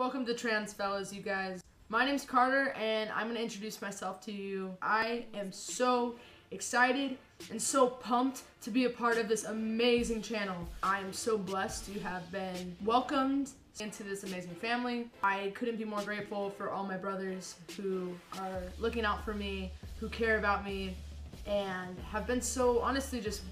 Welcome to Transfellas, you guys. My name's Carter, and I'm going to introduce myself to you. I am so excited and so pumped to be a part of this amazing channel. I am so blessed to have been welcomed into this amazing family. I couldn't be more grateful for all my brothers who are looking out for me, who care about me, and have been so honestly just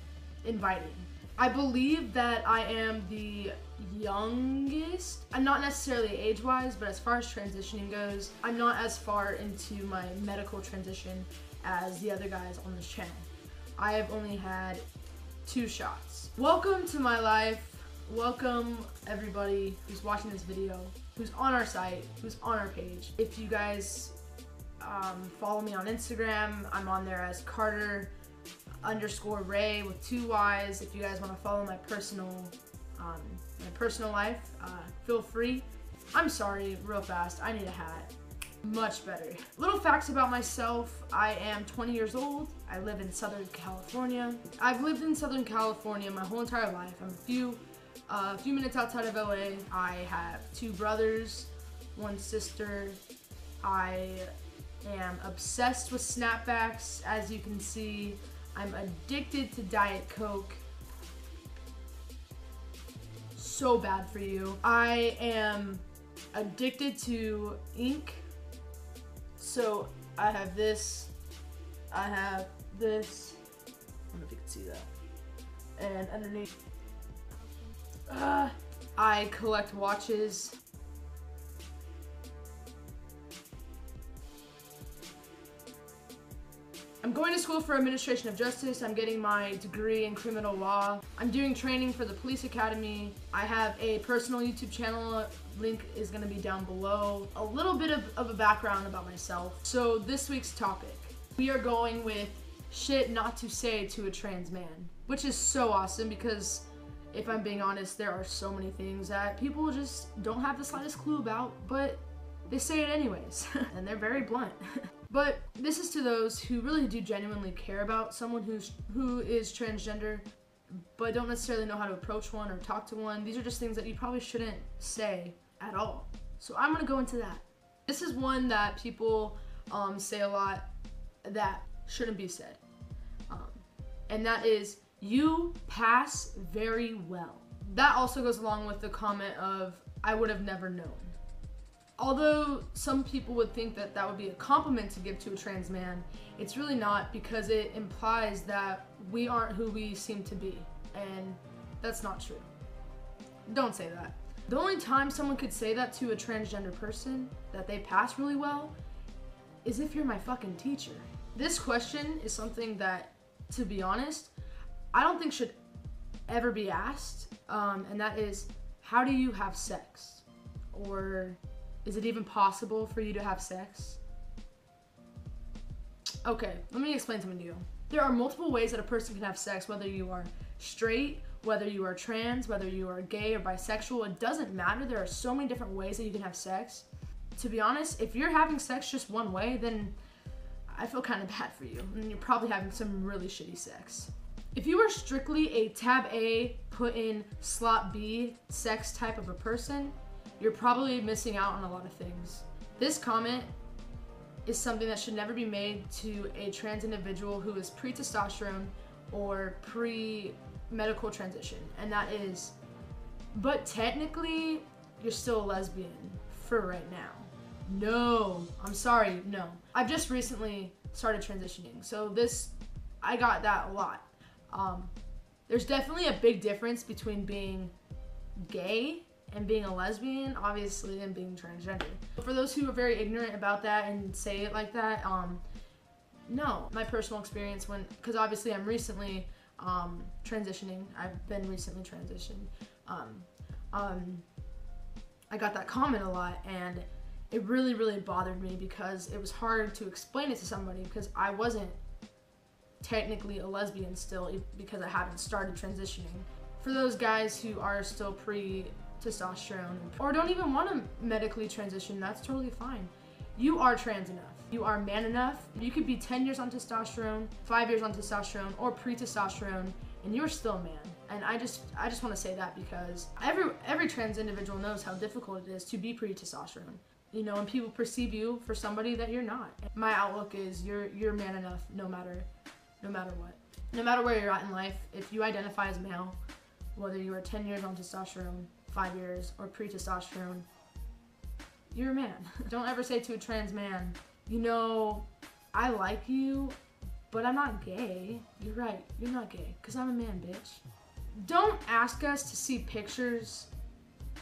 inviting. I believe that I am the youngest. I'm not necessarily age-wise, but as far as transitioning goes, I'm not as far into my medical transition as the other guys on this channel. I have only had 2 shots. Welcome to my life. Welcome everybody who's watching this video, who's on our site, who's on our page. If you guys follow me on Instagram, I'm on there as Carter_Ray with 2 Y's. If you guys want to follow my personal life, feel free. I'm sorry, real fast, I need a hat. Much better. Little facts about myself. I am 20 years old. I live in Southern California. I've lived in Southern California my whole entire life. I'm a few minutes outside of LA. I have 2 brothers, 1 sister. I am obsessed with snapbacks, as you can see. I'm addicted to Diet Coke. So bad for you. I am addicted to ink. So I have this. I have this. I don't know if you can see that. And underneath, I collect watches. I'm going to school for administration of justice. I'm getting my degree in criminal law. I'm doing training for the police academy. I have a personal YouTube channel. Link is going to be down below. A little bit of a background about myself. So this week's topic, we are going with shit not to say to a trans man, which is so awesome because if I'm being honest, there are so many things that people just don't have the slightest clue about, but they say it anyways, and they're very blunt. But this is to those who really do genuinely care about someone who is transgender, but don't necessarily know how to approach one or talk to one. These are just things that you probably shouldn't say at all. So I'm gonna go into that. This is one that people say a lot that shouldn't be said. And that is, you pass very well. That also goes along with the comment of, I would have never known. Although some people would think that that would be a compliment to give to a trans man, it's really not, because it implies that we aren't who we seem to be, and that's not true. Don't say that. The only time someone could say that to a transgender person, that they pass really well, is if you're my fucking teacher. This question is something that, to be honest, I don't think should ever be asked, and that is, how do you have sex? Or, is it even possible for you to have sex? Okay, let me explain something to you. There are multiple ways that a person can have sex, whether you are straight, whether you are trans, whether you are gay or bisexual. It doesn't matter. There are so many different ways that you can have sex. To be honest, if you're having sex just one way, then I feel kind of bad for you, and you're probably having some really shitty sex. If you are strictly a tab A, put in slot B sex type of a person, you're probably missing out on a lot of things. This comment is something that should never be made to a trans individual who is pre-testosterone or pre-medical transition, and that is, but technically, you're still a lesbian for right now. No, I'm sorry, no. I've just recently started transitioning, so I got that a lot. There's definitely a big difference between being gay and being a lesbian, obviously, and being transgender. For those who are very ignorant about that and say it like that, no. My personal experience because obviously I'm recently transitioning. I've been recently transitioned. I got that comment a lot, and it really, really bothered me because it was hard to explain it to somebody because I wasn't technically a lesbian still because I haven't started transitioning. For those guys who are still pre-testosterone or don't even want to medically transition, that's totally fine. You are trans enough. You are man enough. You could be 10 years on testosterone, 5 years on testosterone, or pre-testosterone, and you're still a man. And I just want to say that because every trans individual knows how difficult it is to be pre-testosterone. You know, and people perceive you for somebody that you're not. My outlook is you're man enough no matter what. No matter where you're at in life, if you identify as male, whether you are 10 years on testosterone, 5 years, or pre-testosterone, you're a man. Don't ever say to a trans man, you know, I like you, but I'm not gay. You're right, you're not gay, because I'm a man, bitch. Don't ask us to see pictures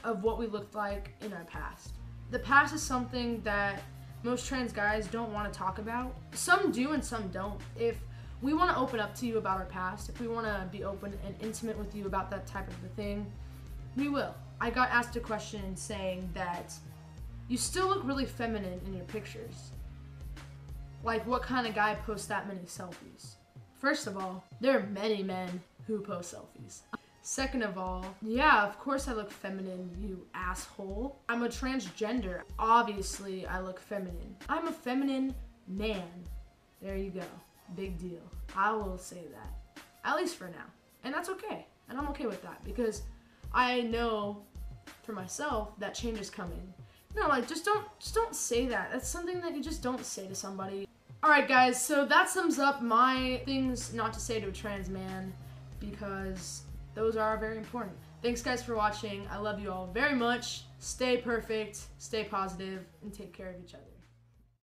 of what we looked like in our past. The past is something that most trans guys don't want to talk about. Some do and some don't. If we want to open up to you about our past, if we want to be open and intimate with you about that type of a thing, we will. I got asked a question saying that you still look really feminine in your pictures. Like, what kind of guy posts that many selfies? First of all, there are many men who post selfies. Second of all, yeah, of course I look feminine, you asshole. I'm a transgender. Obviously, I look feminine. I'm a feminine man. There you go. Big deal. I will say that. At least for now. And that's okay. And I'm okay with that because I know for myself that change is coming. No, like, just don't say that. That's something that you just don't say to somebody. Alright guys, so that sums up my things not to say to a trans man because those are very important. Thanks guys for watching. I love you all very much. Stay perfect, stay positive, and take care of each other.